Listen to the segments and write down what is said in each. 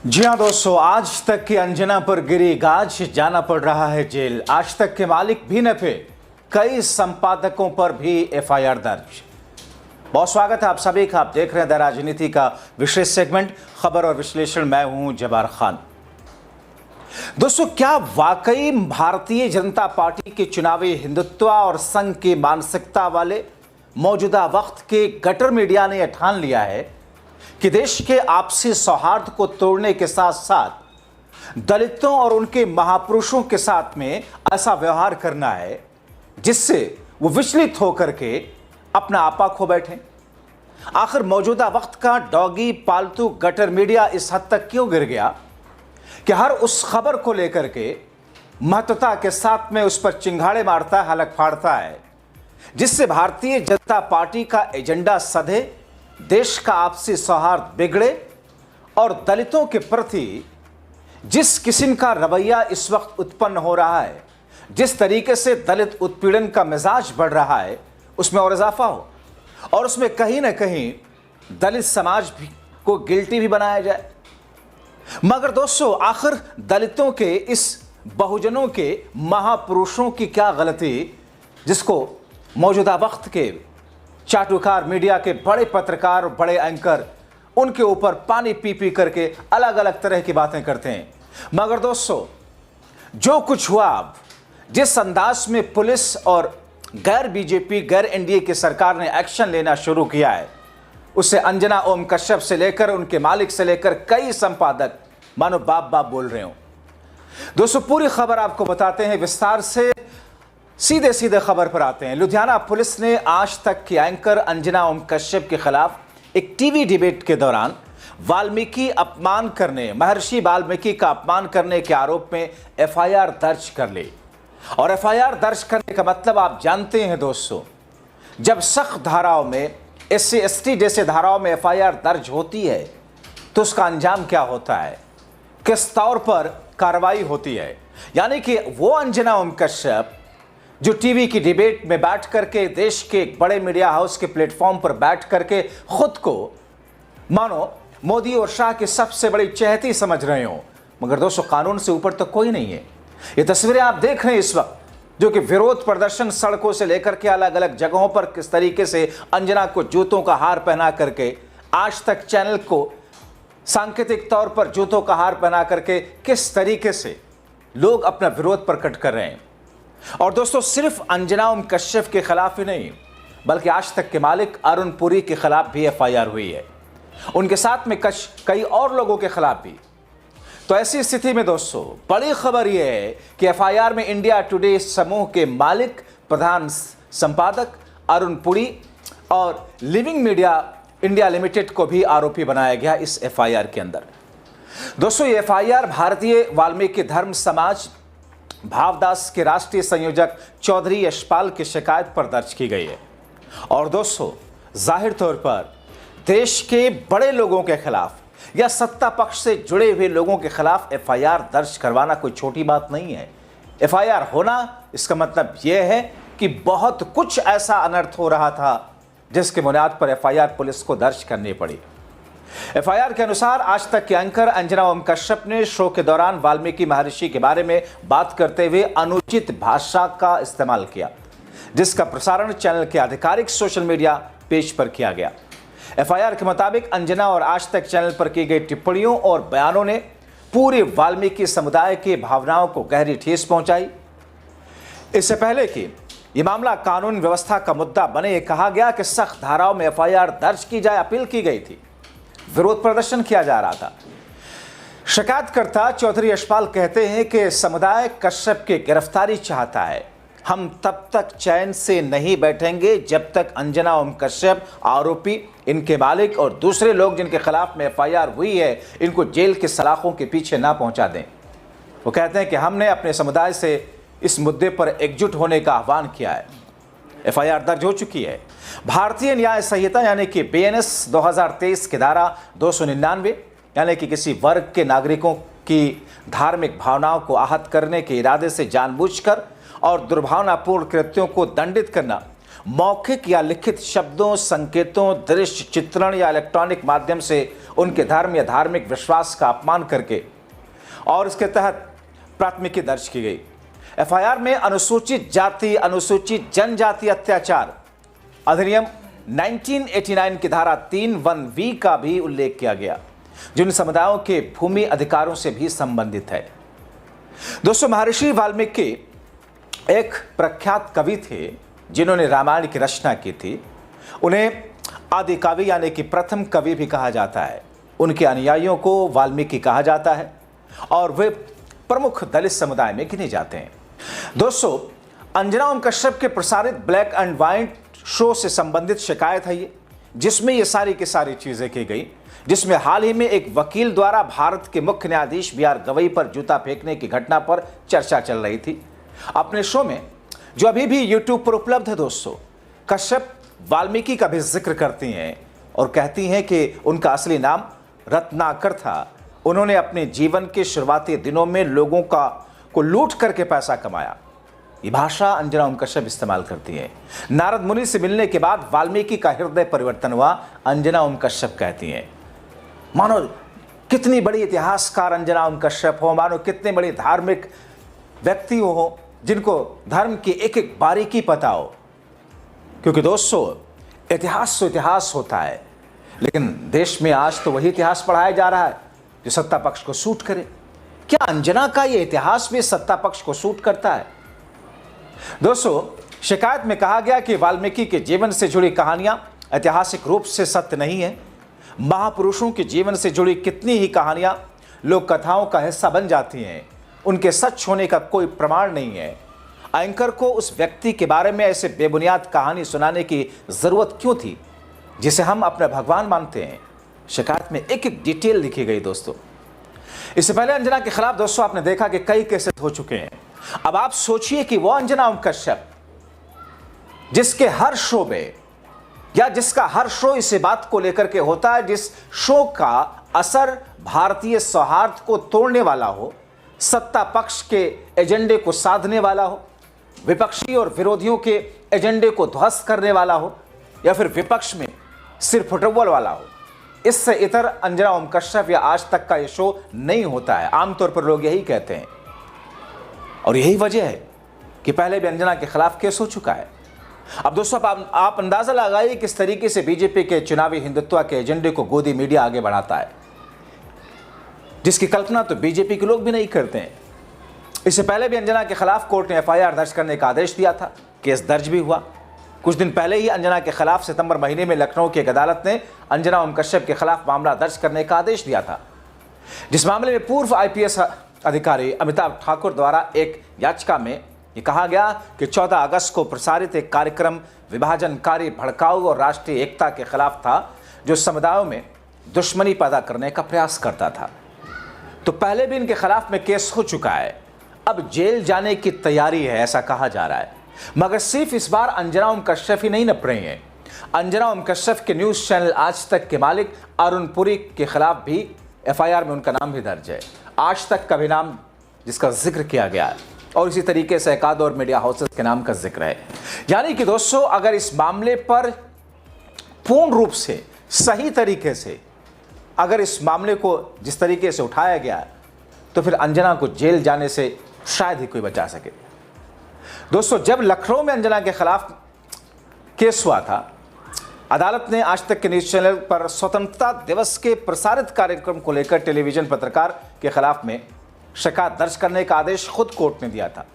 जी हाँ दोस्तों, आज तक की अंजना पर गिरी गाज, जाना पड़ रहा है जेल। आज तक के मालिक भी न थे, कई संपादकों पर भी एफआईआर दर्ज। बहुत स्वागत है आप सभी का। आप देख रहे हैं द राजनीति का विशेष सेगमेंट खबर और विश्लेषण। मैं हूं जबार खान। दोस्तों, क्या वाकई भारतीय जनता पार्टी के चुनावी हिंदुत्व और संघ की मानसिकता वाले मौजूदा वक्त के गटर मीडिया ने यह ठान लिया है कि देश के आपसी सौहार्द को तोड़ने के साथ साथ दलितों और उनके महापुरुषों के साथ में ऐसा व्यवहार करना है जिससे वो विचलित होकर के अपना आपा खो बैठे? आखिर मौजूदा वक्त का डॉगी पालतू गटर मीडिया इस हद तक क्यों गिर गया कि हर उस खबर को लेकर के महत्वता के साथ में उस पर चिंगाड़े मारता है, हलक फाड़ता है, जिससे भारतीय जनता पार्टी का एजेंडा सधे, देश का आपसी सौहार्द बिगड़े और दलितों के प्रति जिस किस्म का रवैया इस वक्त उत्पन्न हो रहा है, जिस तरीके से दलित उत्पीड़न का मिजाज बढ़ रहा है, उसमें और इजाफा हो और उसमें कहीं ना कहीं दलित समाज को गिल्टी भी बनाया जाए। मगर दोस्तों, आखिर दलितों के इस बहुजनों के महापुरुषों की क्या गलती जिसको मौजूदा वक्त के चाटुकार मीडिया के बड़े पत्रकार, बड़े एंकर उनके ऊपर पानी पी पी करके अलग अलग तरह की बातें करते हैं। मगर दोस्तों, जो कुछ हुआ, अब जिस अंदाज में पुलिस और गैर बीजेपी, गैर एनडीए की सरकार ने एक्शन लेना शुरू किया है, उससे अंजना ओम कश्यप से लेकर उनके मालिक से लेकर कई संपादक मानो बाप बाप बोल रहे हो। दोस्तों, पूरी खबर आपको बताते हैं विस्तार से। सीधे सीधे खबर पर आते हैं। लुधियाना पुलिस ने आज तक की एंकर अंजना ओम कश्यप के खिलाफ एक टीवी डिबेट के दौरान महर्षि वाल्मीकि का अपमान करने के आरोप में एफआईआर दर्ज कर ली। और एफआईआर दर्ज करने का मतलब आप जानते हैं दोस्तों, जब सख्त धाराओं में, SC ST जैसे धाराओं में एफआईआर दर्ज होती है तो उसका अंजाम क्या होता है, किस तौर पर कार्रवाई होती है। यानी कि वो अंजना ओम कश्यप जो टीवी की डिबेट में बैठ करके, देश के बड़े मीडिया हाउस के प्लेटफॉर्म पर बैठ करके खुद को मानो मोदी और शाह की सबसे बड़ी चहेती समझ रहे हो, मगर दोस्तों कानून से ऊपर तो कोई नहीं है। ये तस्वीरें आप देख रहे हैं इस वक्त, जो कि विरोध प्रदर्शन सड़कों से लेकर के अलग अलग जगहों पर किस तरीके से अंजना को जूतों का हार पहना करके, आज तक चैनल को सांकेतिक तौर पर जूतों का हार पहना करके किस तरीके से लोग अपना विरोध प्रकट कर रहे हैं। और दोस्तों, सिर्फ अंजना ओम कश्यप के खिलाफ ही नहीं, बल्कि आज तक के मालिक अरुण पुरी के खिलाफ भी एफआईआर हुई है, उनके साथ में कई और लोगों के खिलाफ भी। तो ऐसी स्थिति में दोस्तों, बड़ी खबर यह है कि एफआईआर में इंडिया टुडे समूह के मालिक, प्रधान संपादक अरुण पुरी और लिविंग मीडिया इंडिया लिमिटेड को भी आरोपी बनाया गया इस एफआईआर के अंदर। दोस्तों, ये एफआईआर भारतीय वाल्मीकि धर्म समाज भावदास के राष्ट्रीय संयोजक चौधरी यशपाल की शिकायत पर दर्ज की गई है। और दोस्तों, जाहिर तौर पर देश के बड़े लोगों के खिलाफ या सत्ता पक्ष से जुड़े हुए लोगों के खिलाफ एफआईआर दर्ज करवाना कोई छोटी बात नहीं है। एफआईआर होना, इसका मतलब यह है कि बहुत कुछ ऐसा अनर्थ हो रहा था जिसके बुनियाद पर एफआईआर पुलिस को दर्ज करनी पड़ी। एफआईआर के अनुसार आज तक के एंकर अंजना ओम कश्यप ने शो के दौरान वाल्मीकि महर्षि के बारे में बात करते हुए अनुचित भाषा का इस्तेमाल किया, जिसका प्रसारण चैनल के आधिकारिक सोशल मीडिया पेज पर किया गया। एफआईआर के मुताबिक अंजना और आज तक चैनल पर की गई टिप्पणियों और बयानों ने पूरे वाल्मीकि समुदाय की भावनाओं को गहरी ठेस पहुंचाई। इससे पहले कि यह मामला कानून व्यवस्था का मुद्दा बने, यह कहा गया कि सख्त धाराओं में एफआईआर दर्ज की जाए, अपील की गई थी, विरोध प्रदर्शन किया जा रहा था। शिकायतकर्ता चौधरी यशपाल कहते हैं कि समुदाय कश्यप की गिरफ्तारी चाहता है। हम तब तक चैन से नहीं बैठेंगे जब तक अंजना ओम कश्यप, आरोपी, इनके मालिक और दूसरे लोग जिनके खिलाफ में एफआईआर हुई है, इनको जेल के सलाखों के पीछे ना पहुंचा दें। वो कहते हैं कि हमने अपने समुदाय से इस मुद्दे पर एकजुट होने का आह्वान किया है। एफआईआर दर्ज हो चुकी है। भारतीय न्याय संहिता यानी कि BNS 2023 की धारा 299 यानी कि किसी वर्ग के नागरिकों की धार्मिक भावनाओं को आहत करने के इरादे से जानबूझकर और दुर्भावनापूर्ण कृत्यों को दंडित करना मौखिक या लिखित शब्दों, संकेतों, दृश्य, चित्रण या इलेक्ट्रॉनिक माध्यम से उनके धर्म या धार्मिक विश्वास का अपमान करके और इसके तहत प्राथमिकी दर्ज की गई। एफआईआर में अनुसूचित जाति, अनुसूचित जनजाति अत्याचार अधिनियम 1989 की धारा 3(1)(v) का भी उल्लेख किया गया, जिन समुदायों के भूमि अधिकारों से भी संबंधित है। दोस्तों, महर्षि वाल्मीकि एक प्रख्यात कवि थे जिन्होंने रामायण की रचना की थी। उन्हें आदि कवि यानी कि प्रथम कवि भी कहा जाता है। उनके अनुयायियों को वाल्मीकि कहा जाता है और वे प्रमुख दलित समुदाय में गिने जाते हैं। दोस्तों, अंजना ओम कश्यप के प्रसारित ब्लैक एंड व्हाइट शो से संबंधित शिकायत है ये, जिसमें ये सारी की सारी चीजें की गई, जिसमें हाल ही में एक वकील द्वारा भारत के मुख्य न्यायाधीश बी आर गवई पर जूता फेंकने की घटना पर चर्चा चल रही थी। अपने शो में, जो अभी भी यूट्यूब पर उपलब्ध है दोस्तों, कश्यप वाल्मीकि का भी जिक्र करती हैं और कहती हैं कि उनका असली नाम रत्नाकर था। उन्होंने अपने जीवन के शुरुआती दिनों में लोगों को लूट करके पैसा कमाया। ये भाषा अंजना ओम कश्यप इस्तेमाल करती है। नारद मुनि से मिलने के बाद वाल्मीकि का हृदय परिवर्तन हुआ, अंजना ओम कश्यप कहती हैं। मानो कितनी बड़ी इतिहासकार अंजना ओम कश्यप हो, मानो कितने बड़ी धार्मिक व्यक्ति हो जिनको धर्म की एक एक बारीकी पता हो। क्योंकि दोस्तों, इतिहास तो इतिहास होता है, लेकिन देश में आज तो वही इतिहास पढ़ाया जा रहा है जो सत्ता पक्ष को सूट करे। क्या अंजना का ये इतिहास भी सत्ता पक्ष को सूट करता है? दोस्तों, शिकायत में कहा गया कि वाल्मीकि के जीवन से जुड़ी कहानियां ऐतिहासिक रूप से सत्य नहीं है। महापुरुषों के जीवन से जुड़ी कितनी ही कहानियां लोक कथाओं का हिस्सा बन जाती हैं, उनके सच होने का कोई प्रमाण नहीं है। एंकर को उस व्यक्ति के बारे में ऐसे बेबुनियाद कहानी सुनाने की जरूरत क्यों थी जिसे हम अपना भगवान मानते हैं? शिकायत में एक एक डिटेल लिखी गई। दोस्तों, इससे पहले अंजना के खिलाफ दोस्तों आपने देखा कि कई केसेस हो चुके हैं। अब आप सोचिए कि वो अंजना ओम कश्यप जिसके हर शो में या जिसका हर शो इसी बात को लेकर के होता है, जिस शो का असर भारतीय सौहार्द को तोड़ने वाला हो, सत्ता पक्ष के एजेंडे को साधने वाला हो, विपक्षी और विरोधियों के एजेंडे को ध्वस्त करने वाला हो, या फिर विपक्ष में सिर फुटबॉल वाला हो, इससे इतर अंजना ओम कश्यप या आज तक का ये शो नहीं होता है। आमतौर पर लोग यही कहते हैं और यही वजह है कि पहले भी अंजना के खिलाफ केस हो चुका है। अब दोस्तों, आप अंदाजा लगाइए किस तरीके से बीजेपी के चुनावी हिंदुत्व के एजेंडे को गोदी मीडिया आगे बढ़ाता है, जिसकी कल्पना तो बीजेपी के लोग भी नहीं करते हैं। इससे पहले भी अंजना के खिलाफ कोर्ट ने एफआईआर दर्ज करने का आदेश दिया था। केस दर्ज भी हुआ। कुछ दिन पहले ही अंजना के खिलाफ सितंबर महीने में लखनऊ की एक अदालत ने अंजना ओम कश्यप के खिलाफ मामला दर्ज करने का आदेश दिया था, जिस मामले में पूर्व आईपीएस अधिकारी अमिताभ ठाकुर द्वारा एक याचिका में ये कहा गया कि 14 अगस्त को प्रसारित एक कार्यक्रम विभाजनकारी, भड़काऊ और राष्ट्रीय एकता के खिलाफ था, जो समुदायों में दुश्मनी पैदा करने का प्रयास करता था। तो पहले भी इनके खिलाफ में केस हो चुका है। अब जेल जाने की तैयारी है ऐसा कहा जा रहा है। मगर सिर्फ इस बार अंजना ओम कश्यप ही नहीं नप रही हैं। अंजना ओम कश्यप के न्यूज चैनल आज तक के मालिक अरुण पुरी के खिलाफ भी एफआईआर में उनका नाम भी दर्ज है। आज तक का भी नाम जिसका जिक्र किया गया है और इसी तरीके से एकाध और मीडिया हाउसेस के नाम का जिक्र है। यानी कि दोस्तों, अगर इस मामले पर पूर्ण रूप से सही तरीके से अगर इस मामले को जिस तरीके से उठाया गया है, तो फिर अंजना को जेल जाने से शायद ही कोई बचा सके। दोस्तों, जब लखनऊ में अंजना के खिलाफ केस हुआ था, अदालत ने आज तक के न्यूज चैनल पर स्वतंत्रता दिवस के प्रसारित कार्यक्रम को लेकर टेलीविजन पत्रकार के खिलाफ में शिकायत दर्ज करने का आदेश खुद कोर्ट ने दिया था।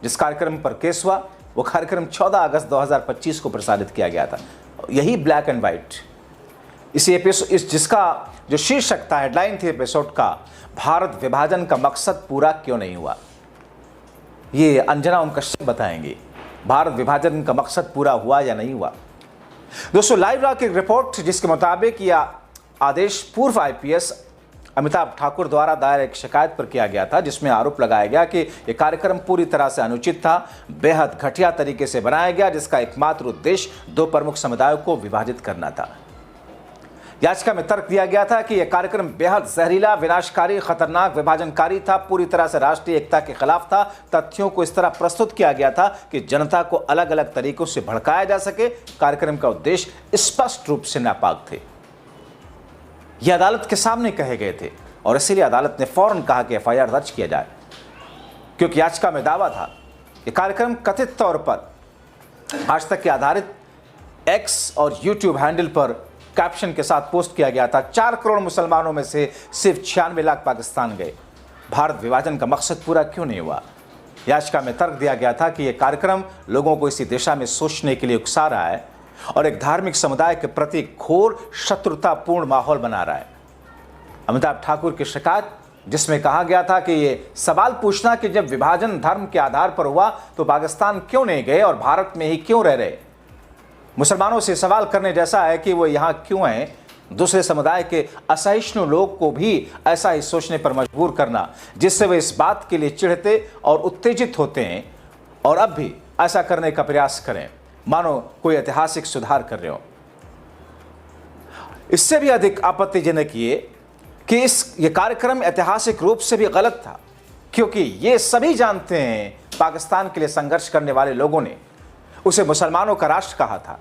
जिस कार्यक्रम पर केस हुआ वो कार्यक्रम 14 अगस्त 2025 को प्रसारित किया गया था। यही ब्लैक एंड वाइट इसी एपिसोड जिसका जो शीर्षक था, हेडलाइन थी एपिसोड का, भारत विभाजन का मकसद पूरा क्यों नहीं हुआ। ये अंजना ओम कश्यप बताएंगे भारत विभाजन का मकसद पूरा हुआ या नहीं हुआ। दोस्तों, लाइव रॉ की रिपोर्ट जिसके मुताबिक यह आदेश पूर्व आईपीएस अमिताभ ठाकुर द्वारा दायर एक शिकायत पर किया गया था, जिसमें आरोप लगाया गया कि यह कार्यक्रम पूरी तरह से अनुचित था, बेहद घटिया तरीके से बनाया गया, जिसका एकमात्र उद्देश्य दो प्रमुख समुदायों को विभाजित करना था। याचिका में तर्क दिया गया था कि यह कार्यक्रम बेहद जहरीला, विनाशकारी, खतरनाक, विभाजनकारी था, पूरी तरह से राष्ट्रीय एकता के खिलाफ था। तथ्यों को इस तरह प्रस्तुत किया गया था कि जनता को अलग अलग तरीकों से भड़काया जा सके। कार्यक्रम का उद्देश्य स्पष्ट रूप से नापाक थे। यह अदालत के सामने कहे गए थे और इसीलिए अदालत ने फौरन कहा कि एफआईआर दर्ज किया जाए, क्योंकि याचिका में दावा था कि कार्यक्रम कथित तौर पर आज तक के आधारित एक्स और यूट्यूब हैंडल पर कैप्शन के साथ पोस्ट किया गया था। 4 करोड़ मुसलमानों में से सिर्फ 96 लाख पाकिस्तान गए। भारत विभाजन का मकसद पूरा क्यों नहीं हुआ? याचिका में तर्क दिया गया था कि यह कार्यक्रम लोगों को इसी दिशा में सोचने के लिए उकसा रहा है और एक धार्मिक समुदाय के प्रति घोर शत्रुतापूर्ण माहौल बना रहा है। अमिताभ ठाकुर की शिकायत, जिसमें कहा गया था कि ये सवाल पूछना कि जब विभाजन धर्म के आधार पर हुआ तो पाकिस्तान क्यों नहीं गए और भारत में ही क्यों रह रहे। मुसलमानों से सवाल करने जैसा है कि वो यहाँ क्यों हैं। दूसरे समुदाय के असहिष्णु लोग को भी ऐसा ही सोचने पर मजबूर करना, जिससे वे इस बात के लिए चिढ़ते और उत्तेजित होते हैं और अब भी ऐसा करने का प्रयास करें, मानो कोई ऐतिहासिक सुधार कर रहे हो। इससे भी अधिक आपत्तिजनक ये कि ये कार्यक्रम ऐतिहासिक रूप से भी गलत था, क्योंकि ये सभी जानते हैं पाकिस्तान के लिए संघर्ष करने वाले लोगों ने उसे मुसलमानों का राष्ट्र कहा था,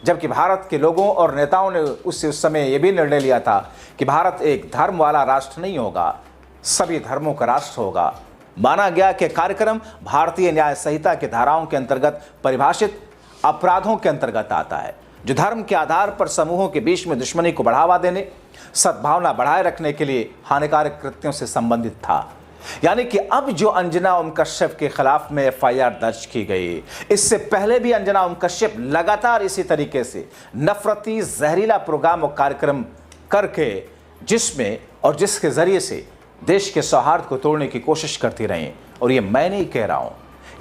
जबकि भारत के लोगों और नेताओं ने उस समय यह भी निर्णय लिया था कि भारत एक धर्म वाला राष्ट्र नहीं होगा, सभी धर्मों का राष्ट्र होगा। माना गया कि कार्यक्रम भारतीय न्याय संहिता के धाराओं के अंतर्गत परिभाषित अपराधों के अंतर्गत आता है, जो धर्म के आधार पर समूहों के बीच में दुश्मनी को बढ़ावा देने, सद्भावना बढ़ाए रखने के लिए हानिकारक कृत्यों से संबंधित था। यानी कि अब जो अंजना ओम कश्यप के खिलाफ में एफआईआर दर्ज की गई, इससे पहले भी अंजना ओम कश्यप लगातार इसी तरीके से नफरती जहरीला प्रोग्राम और कार्यक्रम करके जिसमें और जिसके जरिए से देश के सौहार्द को तोड़ने की कोशिश करती रही। और ये मैं नहीं कह रहा हूं,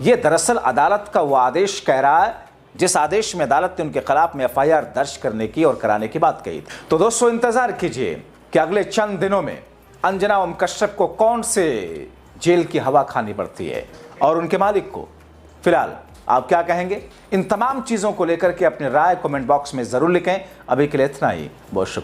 ये दरअसल अदालत का वो आदेश कह रहा है जिस आदेश में अदालत ने उनके खिलाफ में एफआईआर दर्ज करने की और कराने की बात कही। तो दोस्तों, इंतजार कीजिए कि अगले चंद दिनों में अंजना ओम कश्यप को कौन से जेल की हवा खानी पड़ती है और उनके मालिक को। फिलहाल आप क्या कहेंगे? इन तमाम चीज़ों को लेकर के अपनी राय कमेंट बॉक्स में ज़रूर लिखें। अभी के लिए इतना ही, बहुत शुक्रिया।